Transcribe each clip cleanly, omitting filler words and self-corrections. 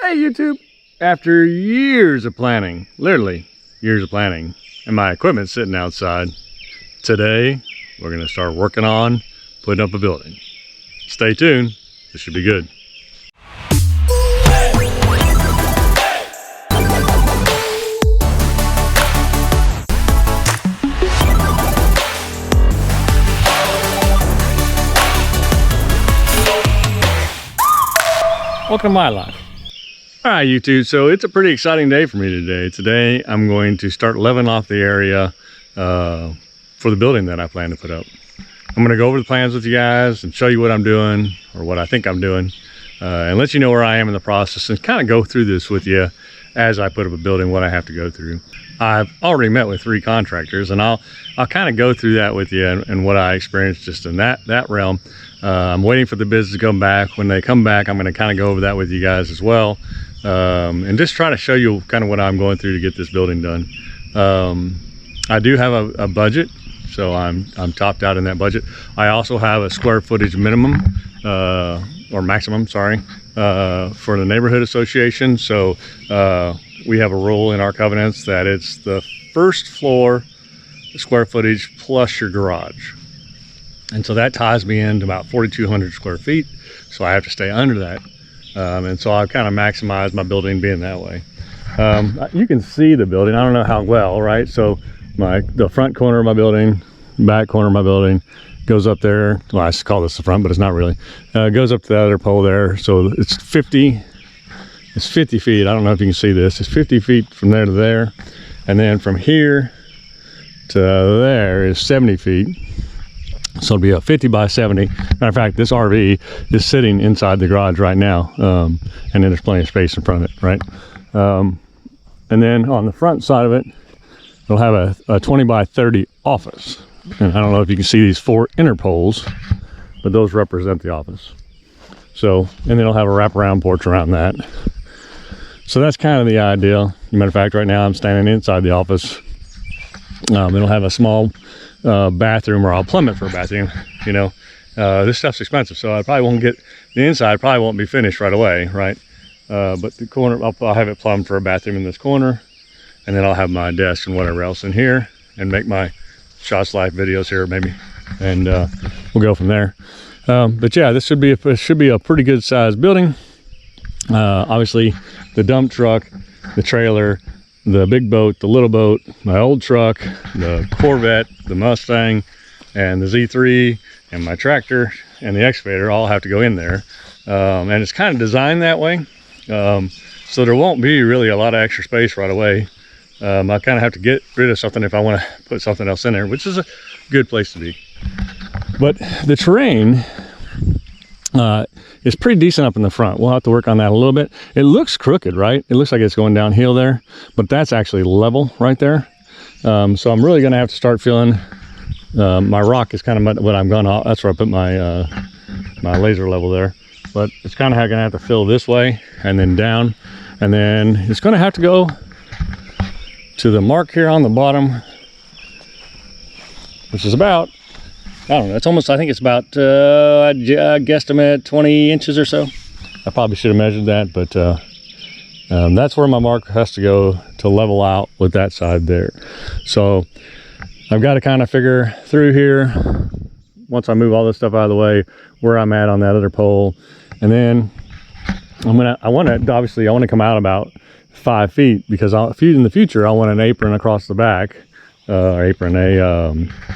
Hey YouTube! After years of planning, literally years of planning, and my equipment sitting outside, today we're going to start working on putting up a building. Stay tuned, this should be good. Welcome to my life. All right, YouTube, so it's a pretty exciting day for me today. Today, I'm going to start leveling off the area for the building that I plan to put up. I'm gonna go over the plans with you guys and show you what I'm doing, or what I think I'm doing, and let you know where I am in the process and kind of go through this with you as I put up a building, what I have to go through. I've already met with 3 contractors, and I'll kind of go through that with you and what I experienced just in that realm. I'm waiting for the business to come back. When they come back, I'm going to kind of go over that with you guys as well, and just try to show you kind of what I'm going through to get this building done. I do have a budget, so I'm topped out in that budget. I also have a square footage minimum, or maximum, sorry, for the neighborhood association. So we have a rule in our covenants that it's the first floor square footage plus your garage. And so that ties me into about 4,200 square feet. So I have to stay under that. And so I've kind of maximized my building being that way. You can see the building, I don't know how well, right? So the front corner of my building, back corner of my building goes up there. Well, I call this the front, but it's not really. It goes up to the other pole there. So it's 50 feet. I don't know if you can see this. It's 50 feet from there to there. And then from here to there is 70 feet. So it'll be a 50 by 70. Matter of fact, this RV is sitting inside the garage right now. And then there's plenty of space in front of it, right? And then on the front side of it, it'll have a 20 by 30 office. And I don't know if you can see these 4 inner poles, but those represent the office. So, and then it'll have a wraparound porch around that. So that's kind of the idea. Matter of fact, right now I'm standing inside the office. It'll have a small bathroom, or I'll plumb it for a bathroom. You know, this stuff's expensive, so I probably won't get the inside. Probably won't be finished right away, right? But the corner, I'll have it plumbed for a bathroom in this corner, and then I'll have my desk and whatever else in here, and make my shots life videos here maybe, and we'll go from there. But yeah, this should be a pretty good sized building. Obviously, the dump truck, the trailer, the big boat, the little boat, my old truck, the Corvette, the Mustang, and the Z3, and my tractor, and the excavator all have to go in there. And it's kind of designed that way. So there won't be really a lot of extra space right away. I kind of have to get rid of something if I want to put something else in there, which is a good place to be. But the terrain is pretty decent up in the front. We'll have to work on that a little bit. It looks crooked, right? It looks like it's going downhill there, but that's actually level right there. So I'm really going to have to start filling. My rock is kind of what I'm going to, that's where I put my my laser level there. But it's kind of going to have to fill this way and then down. And then it's going to have to go to the mark here on the bottom, which is about, I don't know, it's almost, I think it's about, I guesstimate 20 inches or so. I probably should have measured that, but that's where my mark has to go to level out with that side there. So I've got to kind of figure through here, once I move all this stuff out of the way, where I'm at on that other pole. And then I want to come out about 5 feet, because in the future, I want an apron across the back. A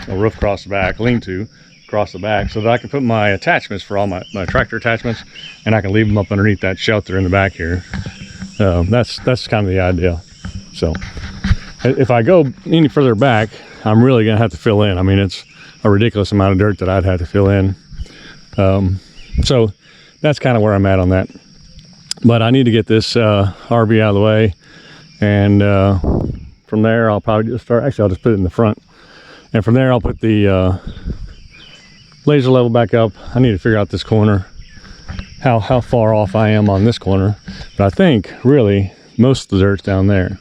roof across the back, lean-to across the back, so that I can put my attachments for all my tractor attachments, and I can leave them up underneath that shelter in the back here. That's kind of the idea. So if I go any further back, I'm really gonna have to fill in. I mean, it's a ridiculous amount of dirt that I'd have to fill in. So that's kind of where I'm at on that. But I need to get this RV out of the way, and from there I'll probably just start, actually I'll just put it in the front, and from there I'll put the laser level back up. I need to figure out this corner, how far off I am on this corner, but I think really most of the dirt's down there.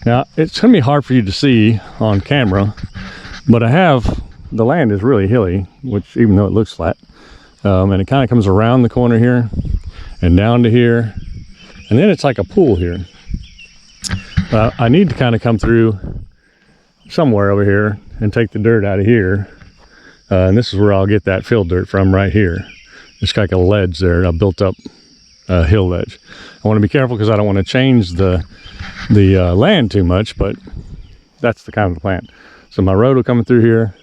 Now it's gonna be hard for you to see on camera, but the land is really hilly, which even though it looks flat, and it kind of comes around the corner here and down to here And then it's like a pool here. I need to kind of come through somewhere over here and take the dirt out of here. And this is where I'll get that fill dirt from, right here. It's like a ledge there, a built up hill ledge. I want to be careful because I don't want to change the land too much, but that's the kind of the plan. So my road will come through here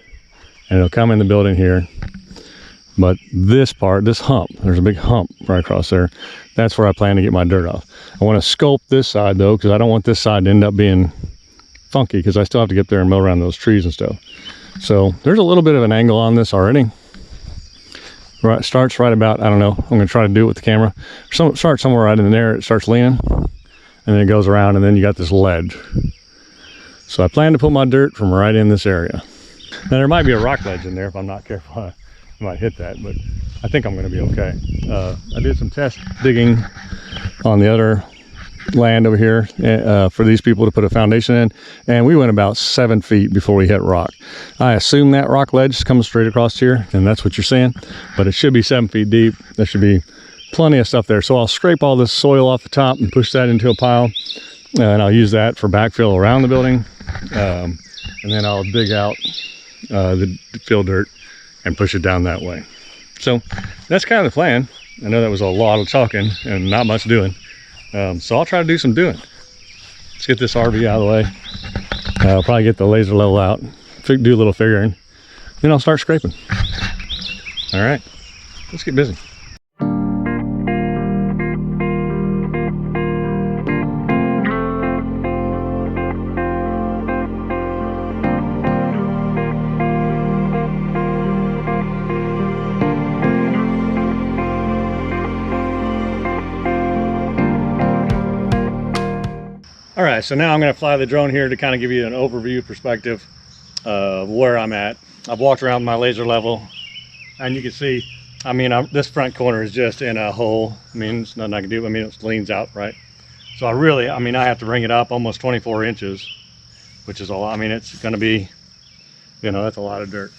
and it'll come in the building here. But this part, this hump, there's a big hump right across there. That's where I plan to get my dirt off. I want to sculpt this side though, because I don't want this side to end up being funky, because I still have to get there and mow around those trees and stuff. So there's a little bit of an angle on this already. Right, starts right about, I don't know, I'm going to try to do it with the camera. Start somewhere right in there, it starts leaning, and then it goes around, and then you got this ledge. So I plan to put my dirt from right in this area. Now there might be a rock ledge in there if I'm not careful. I might hit that, but I think I'm going to be okay. I did some test digging on the other land over here for these people to put a foundation in, and we went about 7 feet before we hit rock. I assume that rock ledge comes straight across here, and that's what you're seeing, but it should be 7 feet deep. There should be plenty of stuff there. So I'll scrape all this soil off the top and push that into a pile, and I'll use that for backfill around the building, and then I'll dig out the fill dirt and push it down that way. So that's kind of the plan. I know that was a lot of talking and not much doing. So I'll try to do some doing. Let's get this RV out of the way. I'll probably get the laser level out, do a little figuring, then I'll start scraping. All right, let's get busy. All right, so now I'm going to fly the drone here to kind of give you an overview perspective of where I'm at. I've walked around my laser level, and you can see, I mean, this front corner is just in a hole. I mean, there's nothing I can do. I mean, it leans out, right? So I have to bring it up almost 24 inches, which is a lot. I mean, it's going to be, you know, that's a lot of dirt.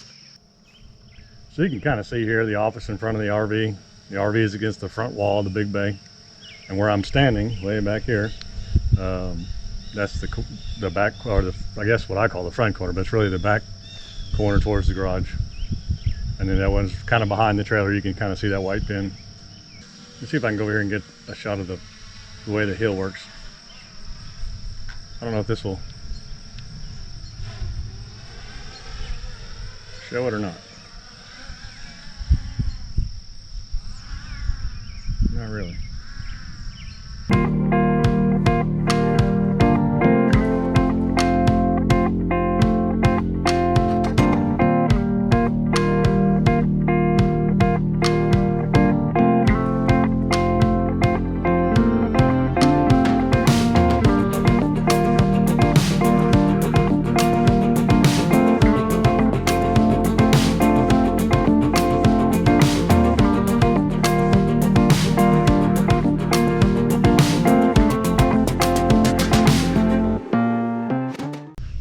So you can kind of see here the office in front of the RV. The RV is against the front wall of the big bay, and where I'm standing, way back here, that's the back, or I guess what I call the front corner, but it's really the back corner towards the garage. And then that one's kind of behind the trailer. You can kind of see that white pin. Let's see if I can go over here and get a shot of the way the hill works. I don't know if this will show it or not. Not really.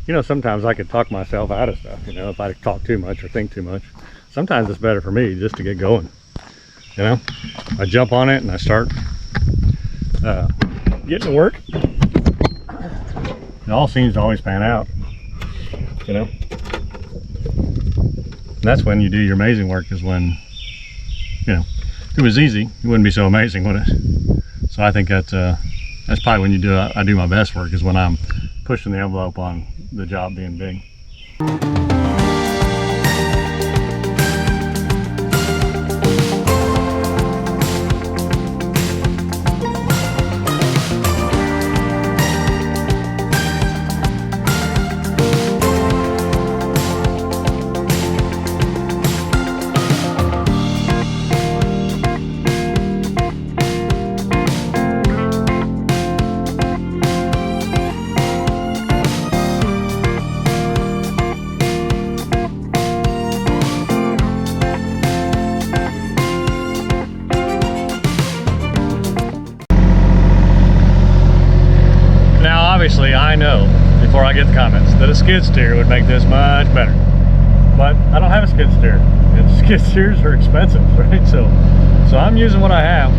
You know, sometimes I could talk myself out of stuff, you know, if I talk too much or think too much. Sometimes it's better for me just to get going, you know. I jump on it and I start getting to work. It all seems to always pan out, you know. And that's when you do your amazing work, is when, you know, if it was easy, it wouldn't be so amazing, would it? So I think that's probably when I do my best work, is when I'm pushing the envelope on the job being big. Obviously, I know before I get the comments that a skid steer would make this much better, but I don't have a skid steer, and skid steers are expensive, right? So I'm using what I have.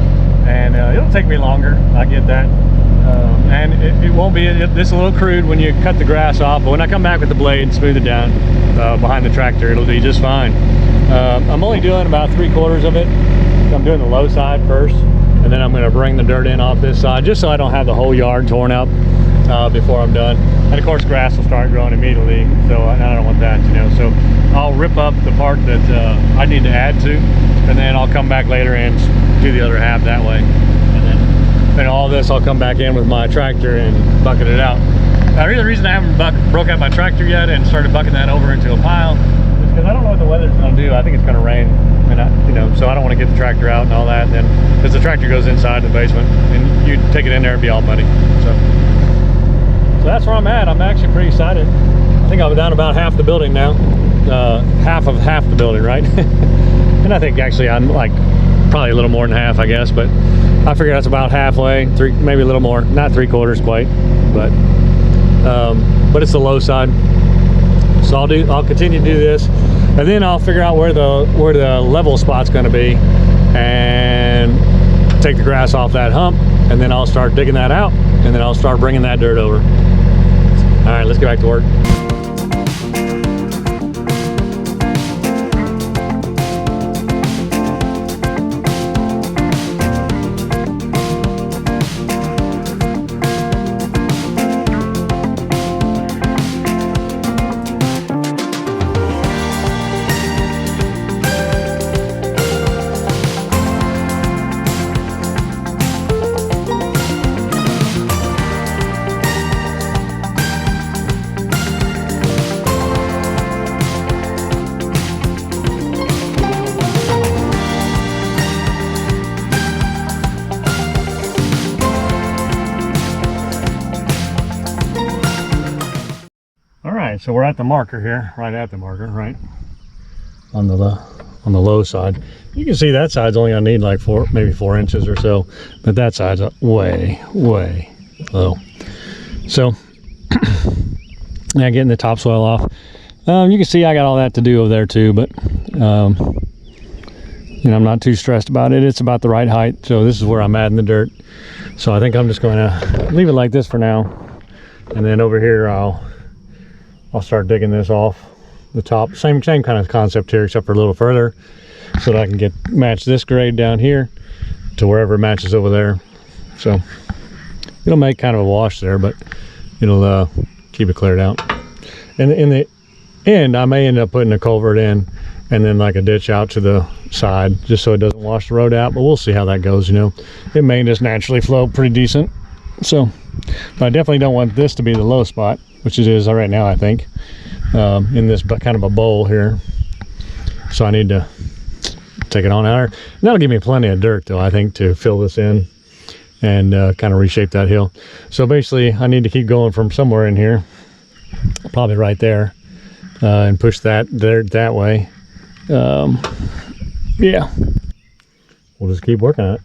and it'll take me longer, I get that. And it won't be, this is a little crude when you cut the grass off, but when I come back with the blade and smooth it down behind the tractor, it'll be just fine. I'm only doing about 3/4 of it. I'm doing the low side first, and then I'm going to bring the dirt in off this side, just so I don't have the whole yard torn up before I'm done. And of course grass will start growing immediately, so I don't want that, you know. So I'll rip up the part that I need to add to, and then I'll come back later and do the other half that way. And then all this I'll come back in with my tractor and bucket it out. Now the reason I haven't broke out my tractor yet and started bucking that over into a pile is because I don't know what the weather's going to do. I think it's going to rain, and you know, so I don't want to get the tractor out and all that. And then because the tractor goes inside the basement, and you take it in there and be all muddy. So that's where I'm at. I'm actually pretty excited. I think I'm down about half the building now. Half the building, right? And I think actually I'm like probably a little more than half, I guess, but I figure that's about halfway, maybe a little more, not 3/4 quite, but it's the low side. So I'll continue to do this, and then I'll figure out where the level spot's going to be, and take the grass off that hump, and then I'll start digging that out, and then I'll start bringing that dirt over. All right, let's get back to work. So we're at the marker here, right at the marker, right on the low side. You can see that side's only gonna need like maybe 4 inches or so, but that side's way low. So yeah, getting the topsoil off. You can see I got all that to do over there too, but you know, I'm not too stressed about it. It's about the right height, so this is where I'm adding the dirt. So I think I'm just going to leave it like this for now, and then over here I'll start digging this off the top. Same kind of concept here, except for a little further, so that I can match this grade down here to wherever it matches over there. So it'll make kind of a wash there, but it'll keep it cleared out. And in the end, I may end up putting a culvert in, and then like a ditch out to the side, just so it doesn't wash the road out. But we'll see how that goes. You know, it may just naturally flow pretty decent. So, but I definitely don't want this to be the low spot, which it is right now, I think, in this kind of a bowl here. So I need to take it on out. And that'll give me plenty of dirt, though, I think, to fill this in and kind of reshape that hill. So basically, I need to keep going from somewhere in here, probably right there, and push that there that way. Yeah, we'll just keep working on it.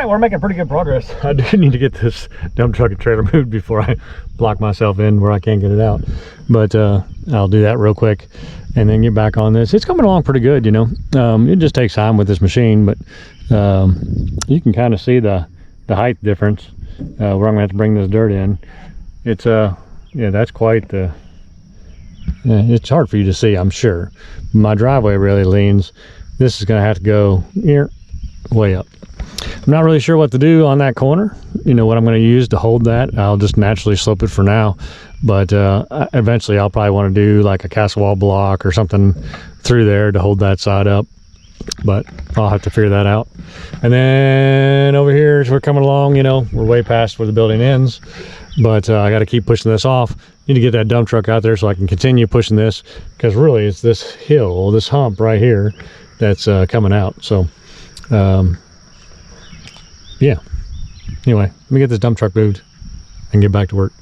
We're making pretty good progress. I do need to get this dump truck and trailer moved before I block myself in where I can't get it out, but I'll do that real quick and then get back on this. It's coming along pretty good, you know. It just takes time with this machine, but you can kind of see the height difference where I'm gonna have to bring this dirt in. It's yeah, that's quite the it's hard for you to see, I'm sure. My driveway really leans. This is gonna have to go here way up. I'm not really sure what to do on that corner, you know, what I'm going to use to hold that. I'll just naturally slope it for now, but eventually I'll probably want to do like a castle wall block or something through there to hold that side up. but I'll have to figure that out. And then over here, as we're coming along, you know, we're way past where the building ends, but I got to keep pushing this off. Need to get that dump truck out there so I can continue pushing this, because really it's this hill, this hump right here that's coming out. So yeah, anyway, let me get this dump truck moved and get back to work.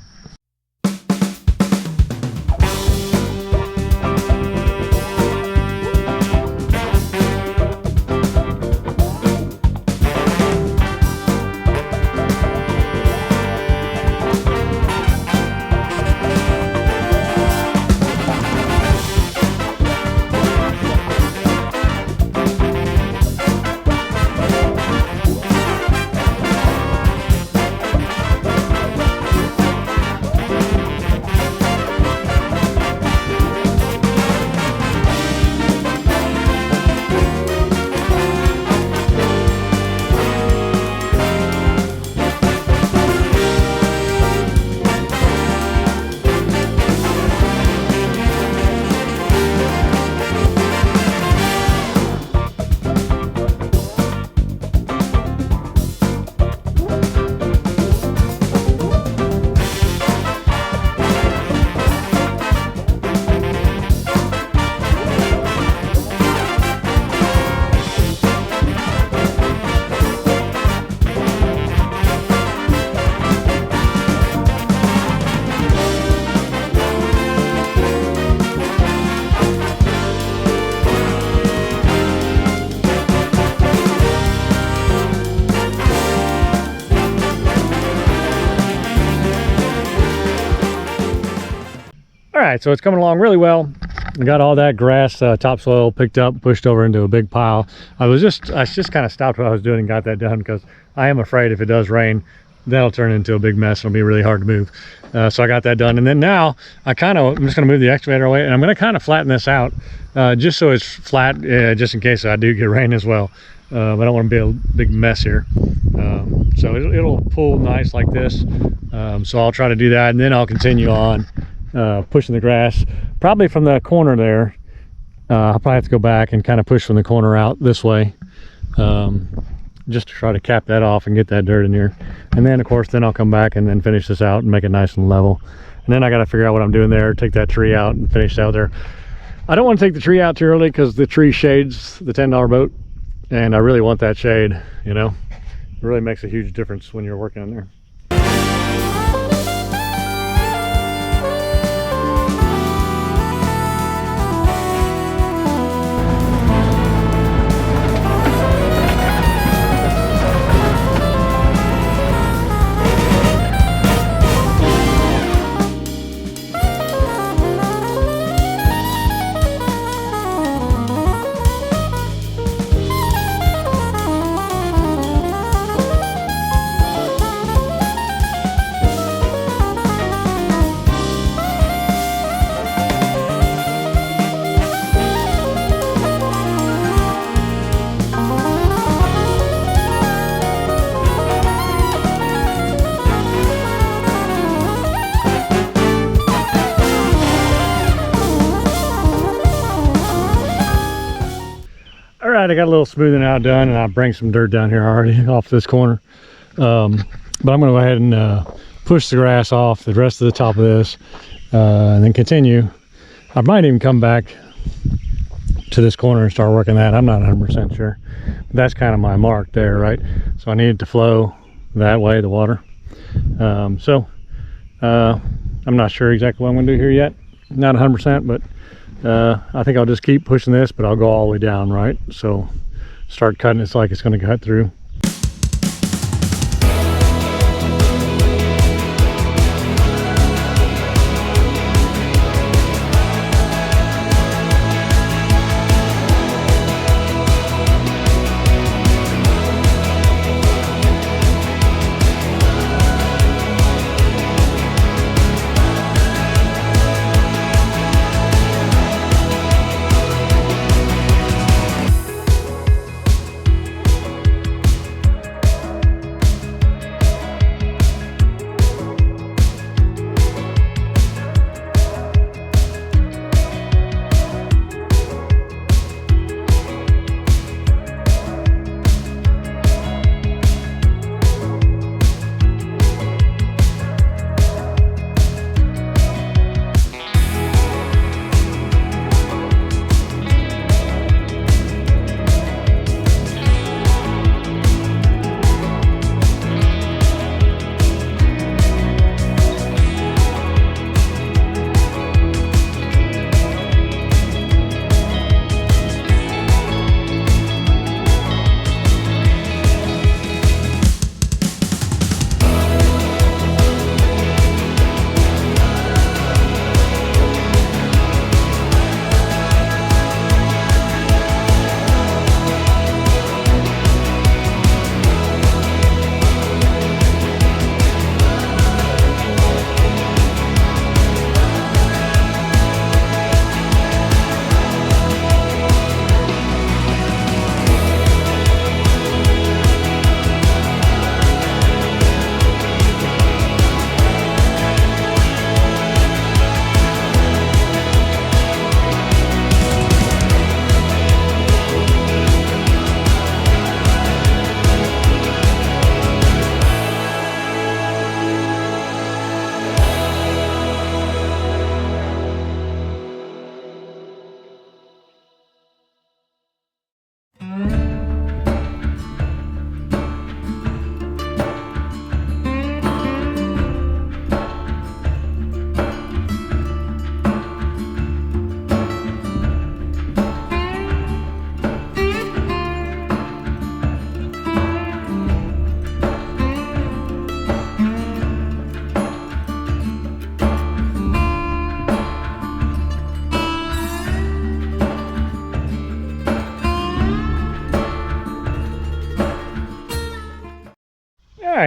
All right, so it's coming along really well. We got all that grass, topsoil picked up, pushed over into a big pile. I just kind of stopped what I was doing and got that done, because I am afraid if it does rain, that'll turn into a big mess. It'll be really hard to move. So I got that done. And then now I'm just gonna move the excavator away, and I'm gonna kind of flatten this out just so it's flat, just in case I do get rain as well. I don't want to be a big mess here. So it'll pull nice like this. So I'll try to do that, and then I'll continue on pushing the grass, probably from the corner there. I'll probably have to go back and kind of push from the corner out this way, just to try to cap that off and get that dirt in here. And then of course, then I'll come back and then finish this out and make it nice and level. And then I got to figure out what I'm doing there, take that tree out and finish out there. I don't want to take the tree out too early, because the tree shades the $10 boat, and I really want that shade, you know. It really makes a huge difference when you're working in there. All right, I got a little smoothing out done, and I'll bring some dirt down here already off this corner. But I'm gonna go ahead and push the grass off the rest of the top of this, and then continue. I might even come back to this corner and start working that. I'm not 100% sure. But that's kind of my mark there, right? So I need it to flow that way, the water. I'm not sure exactly what I'm gonna do here yet. Not 100%, but I think I'll just keep pushing this, but I'll go all the way down, right? So start cutting it like it's going to cut through.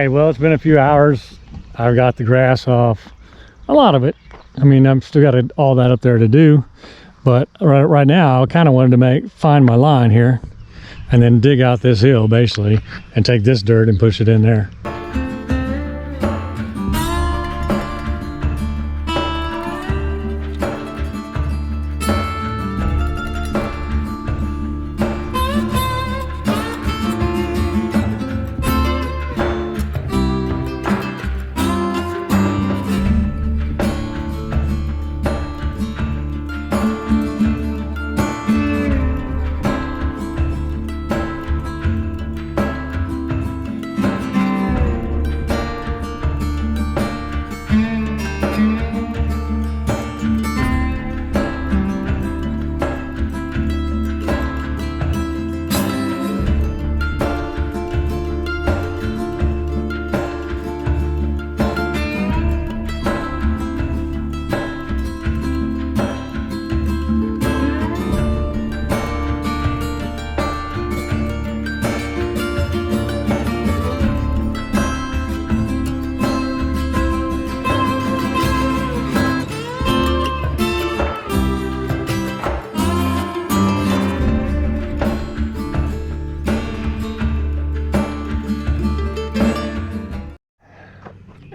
right, well, it's been a few hours. I've got the grass off, a lot of it. I mean, I've still got all that up there to do, but right now I kind of wanted to find my line here and then dig out this hill basically and take this dirt and push it in there.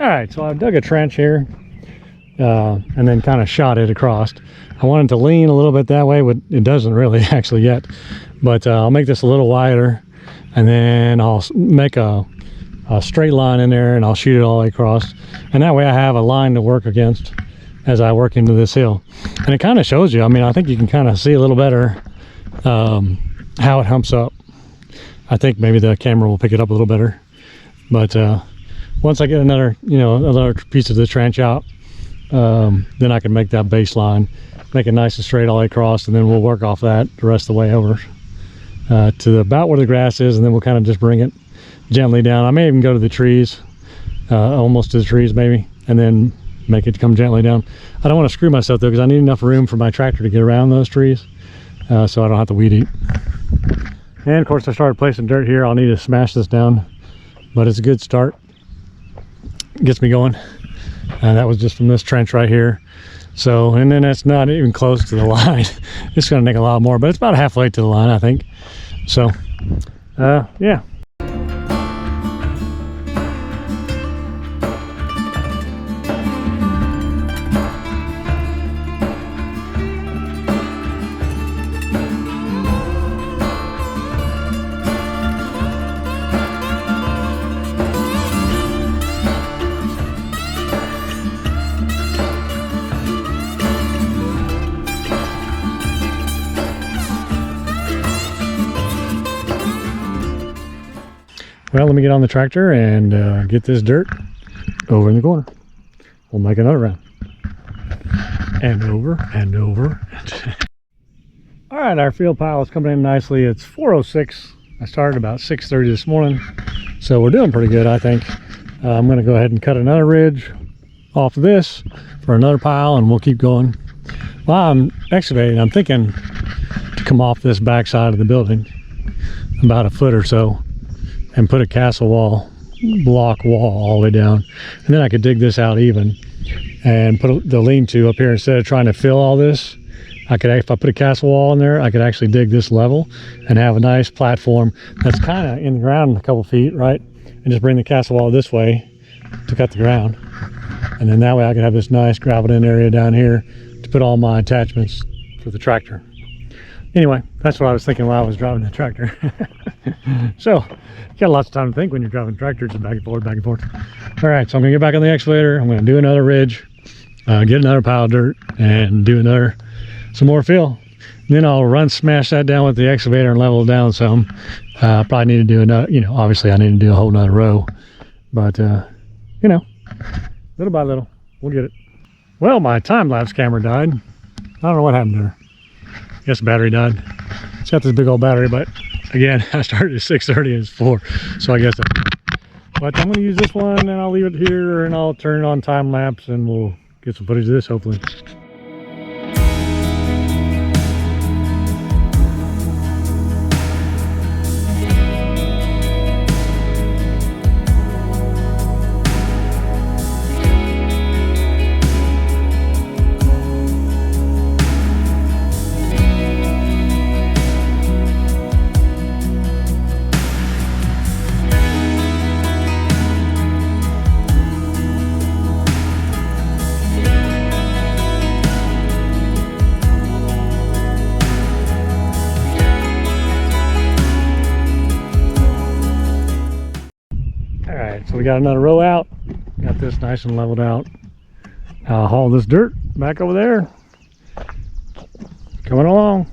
All right, so I've dug a trench here and then kind of shot it across. I wanted to lean a little bit that way, but it doesn't really actually yet. But I'll make this a little wider, and then I'll make a straight line in there, and I'll shoot it all the way across. And that way I have a line to work against as I work into this hill. And it kind of shows you, I mean, I think you can kind of see a little better how it humps up. I think maybe the camera will pick it up a little better. But once I get another piece of the trench out, then I can make that baseline, make it nice and straight all the way across, and then we'll work off that the rest of the way over to about where the grass is, and then we'll kind of just bring it gently down. I may even go to the trees, almost to the trees maybe, and then make it come gently down. I don't want to screw myself though, because I need enough room for my tractor to get around those trees, so I don't have to weed eat. And of course I started placing dirt here. I'll need to smash this down, but it's a good start. Gets me going. That was just from this trench right here. So, and then that's not even close to the line. It's going to take a lot more, but it's about halfway to the line, I think. So, yeah. Well, let me get on the tractor and get this dirt over in the corner. We'll make another round. And over and over. All right, our field pile is coming in nicely. It's 4:06. I started about 6:30 this morning, so we're doing pretty good, I think. I'm going to go ahead and cut another ridge off of this for another pile, and we'll keep going. While I'm excavating, I'm thinking to come off this back side of the building about a foot or so, and put a castle wall, block wall all the way down. And then I could dig this out even and put the lean-to up here. Instead of trying to fill all this, I could, if I put a castle wall in there, I could actually dig this level and have a nice platform that's kind of in the ground a couple feet, right? And just bring the castle wall this way to cut the ground. And then that way I could have this nice graveled-in area down here to put all my attachments for the tractor. Anyway, that's what I was thinking while I was driving the tractor. So, you got lots of time to think when you're driving tractors, back and forth, back and forth. All right, so I'm gonna get back on the excavator. I'm gonna do another ridge, get another pile of dirt, and do some more fill. And then I'll smash that down with the excavator and level it down some. Probably need to do another, obviously I need to do a whole nother row, but little by little, we'll get it. Well, my time-lapse camera died. I don't know what happened there. I guess the battery died. It's got this big old battery, but again, I started at 6:30 and it's 4, so I guess but I'm gonna use this one and I'll leave it here and I'll turn it on time lapse and we'll get some footage of this hopefully. we got another row out. Got this nice and leveled out. Now I'll haul this dirt back over there. Coming along.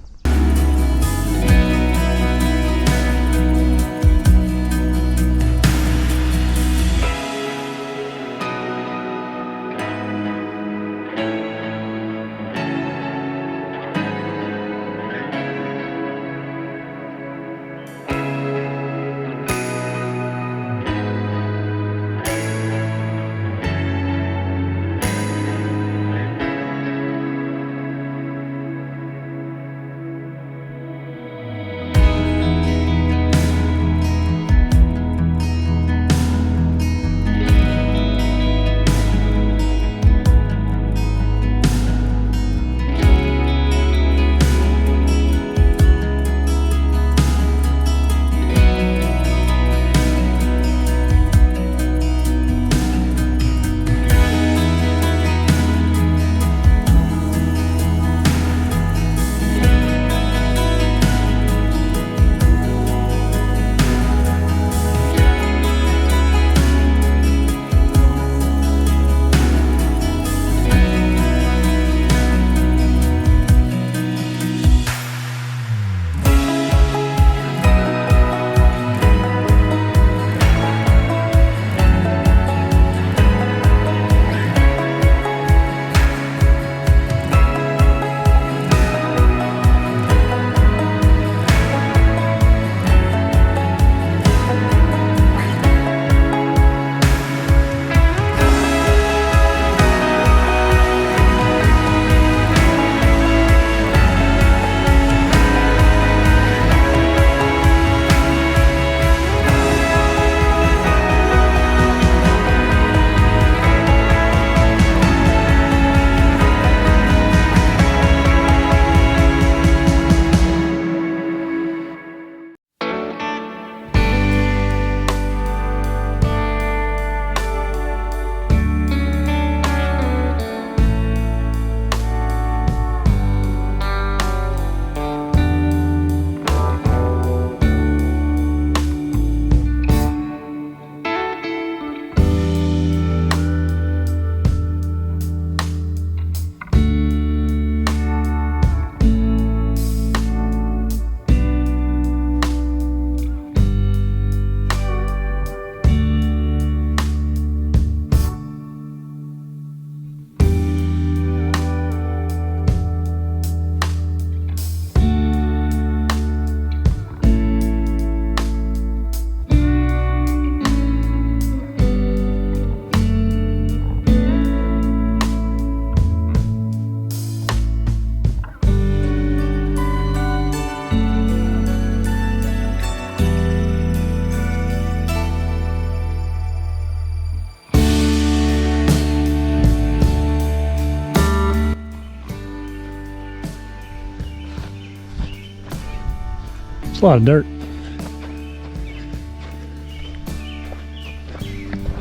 It's a lot of dirt.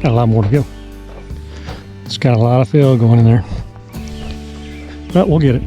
Got a lot more to go. It's got a lot of fill going in there. But we'll get it.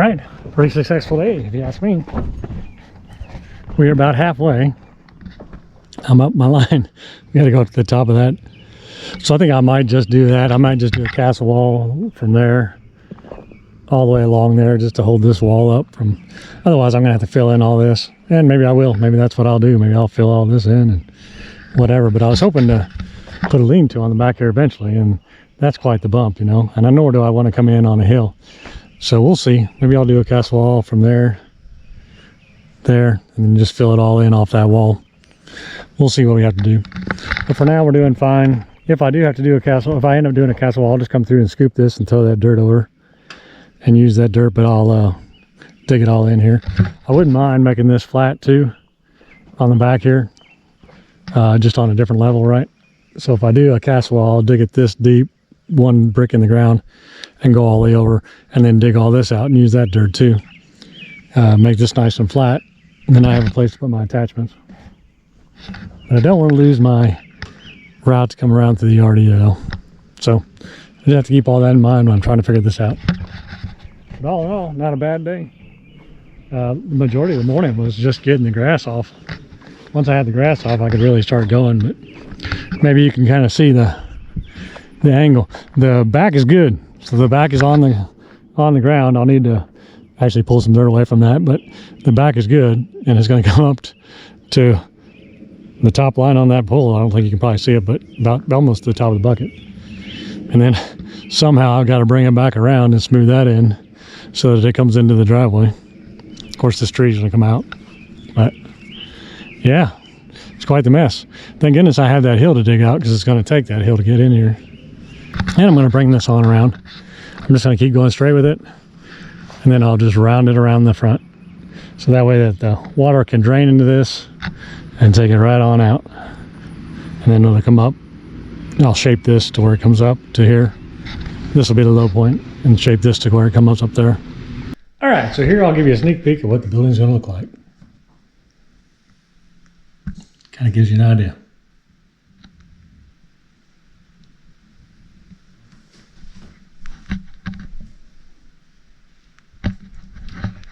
right, pretty successful day if you ask me. We're about halfway. I'm up my line. We gotta go up to the top of that. So I think I might just do that. I might just do a castle wall from there all the way along there just to hold this wall up from, otherwise I'm gonna have to fill in all this. And maybe I will, maybe that's what I'll do. Maybe I'll fill all this in and whatever. But I was hoping to put a lean-to on the back here eventually, and that's quite the bump, you know. And I nor do I want to come in on a hill. So we'll see. Maybe I'll do a castle wall from there, and then just fill it all in off that wall. We'll see what we have to do. But for now, we're doing fine. If I do have to do a castle, if I end up doing a castle wall, I'll just come through and scoop this and throw that dirt over and use that dirt, but I'll dig it all in here. I wouldn't mind making this flat too on the back here, just on a different level, right? So if I do a castle wall, I'll dig it this deep, one brick in the ground, and go all the way over, and then dig all this out and use that dirt too. Make this nice and flat, and then I have a place to put my attachments. But I don't want to lose my route to come around through the yard either though. So I just have to keep all that in mind when I'm trying to figure this out. But all in all, not a bad day. The majority of the morning was just getting the grass off. Once I had the grass off, I could really start going, but maybe you can kind of see the angle. The back is good. So the back is on the ground. I'll need to actually pull some dirt away from that, but the back is good, and it's going to come up to the top line on that pole. I don't think you can probably see it, but about almost to the top of the bucket. And then somehow I've got to bring it back around and smooth that in so that it comes into the driveway. Of course, this tree's going to come out, but yeah, it's quite the mess. Thank goodness I have that hill to dig out, because it's going to take that hill to get in here. And I'm going to bring this on around. I'm just going to keep going straight with it, and then I'll just round it around the front, so that way that the water can drain into this and take it right on out. And then it'll come up. I'll shape this to where it comes up to here. This will be the low point, and shape this to where it comes up there. All right, so here I'll give you a sneak peek of what the building's going to look like. Kind of gives you an idea.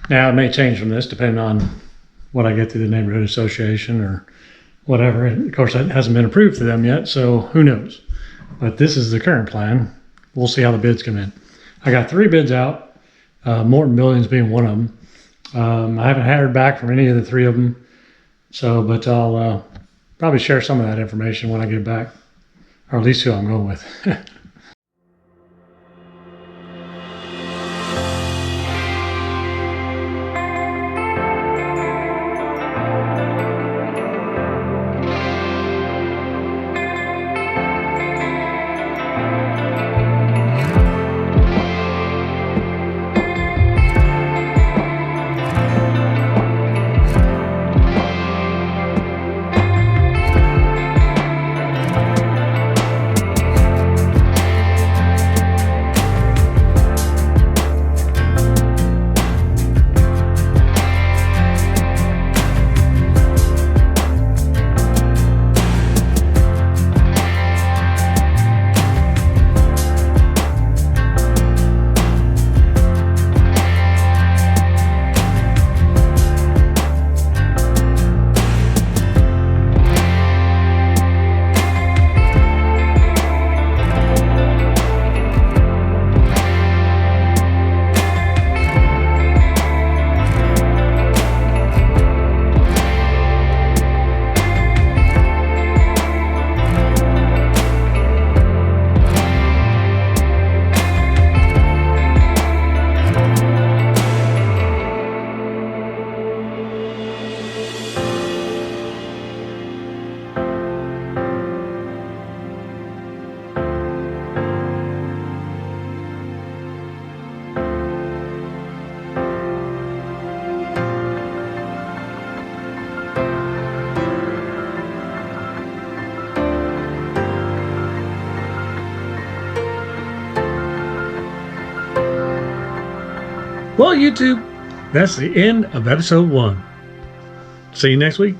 Now it may change from this depending on what I get through the neighborhood association or whatever. And of course, that hasn't been approved through them yet, so who knows. But this is the current plan. We'll see how the bids come in. I got 3 bids out, Morton Buildings being one of them. I haven't heard back from any of the 3 of them, so but I'll probably share some of that information when I get back, or at least who I'm going with. Well, YouTube, that's the end of episode 1. See you next week.